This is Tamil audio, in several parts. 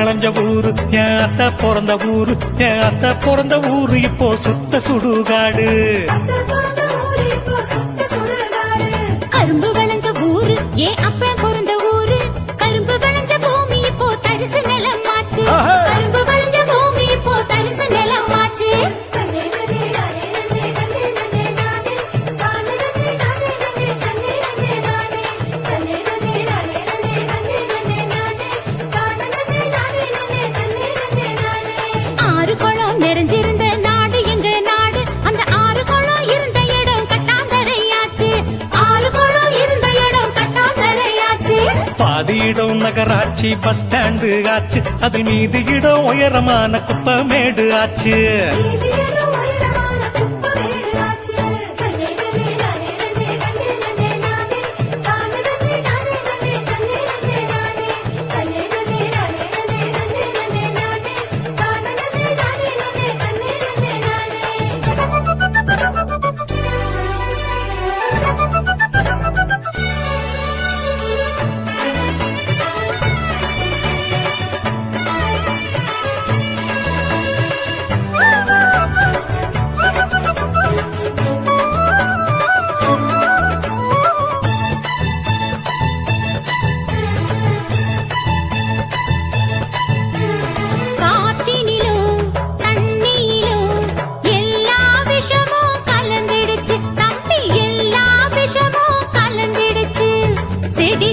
விளைஞ்ச ஊரு என் அத்தை பிறந்த ஊரு, என் அத்தை பிறந்த ஊரு இப்போ சுத்த சுடுகாடு. கரும்பு விளைஞ்ச ஊரு என் அப்ப பிறந்த ஊரு, கரும்பு விளைஞ்ச பூமி இப்போ தரிசு நிலமாச்சு, கரும்பு விளைஞ்ச பூமி இப்போ தரிசு நிலமாச்சு. ஆறு குளம் நிறைஞ்சிருந்த நாடு எங்க நாடு, அந்த ஆறு குளம் இருந்த இடம் கட்டாந்தரையாச்சு, ஆறு குளம் இருந்த இடம் கட்டாந்தரையாச்சு. பாதி இடம் நகராட்சி பஸ் ஸ்டாண்டு ஆச்சு, அதில் மீதி இடம் உயரமான குப்பமேடு ஆச்சு.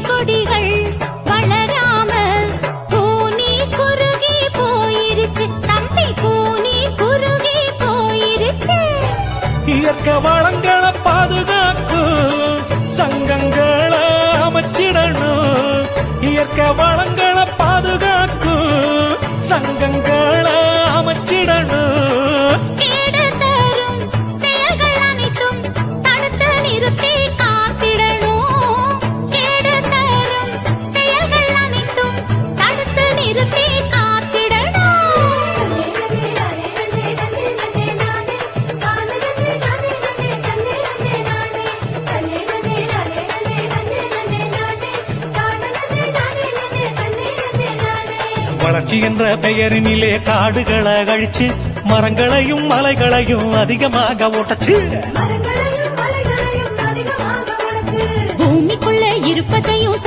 கொடிகள் வளராம கூனி குறுகி போயிருச்சு தம்பி, கூனி குறுகி போயிருச்சு. இயற்கை வளங்களை பாதுகாக்கும் சங்கங்களை அமைச்சிடணும், இயற்கை வளங்களை பாதுகாக்கும் சங்கங்களை அமைச்சிடணும். கேடு தரும் செயல்கள் அனைத்தும் தடுத்து நிறுத்தி காத்திடணும், கேடு தரும் செயல்கள் அனைத்தும் தடுத்து நிறுத்தி காத்திடணும். வளர்ச்சி என்ற பெயரினிலே காடுகளை அழிச்சு மரங்களையும் மலைகளையும் அதிகமாக ஓட்டச்சு, பூமிக்குள்ள இருப்பதையும்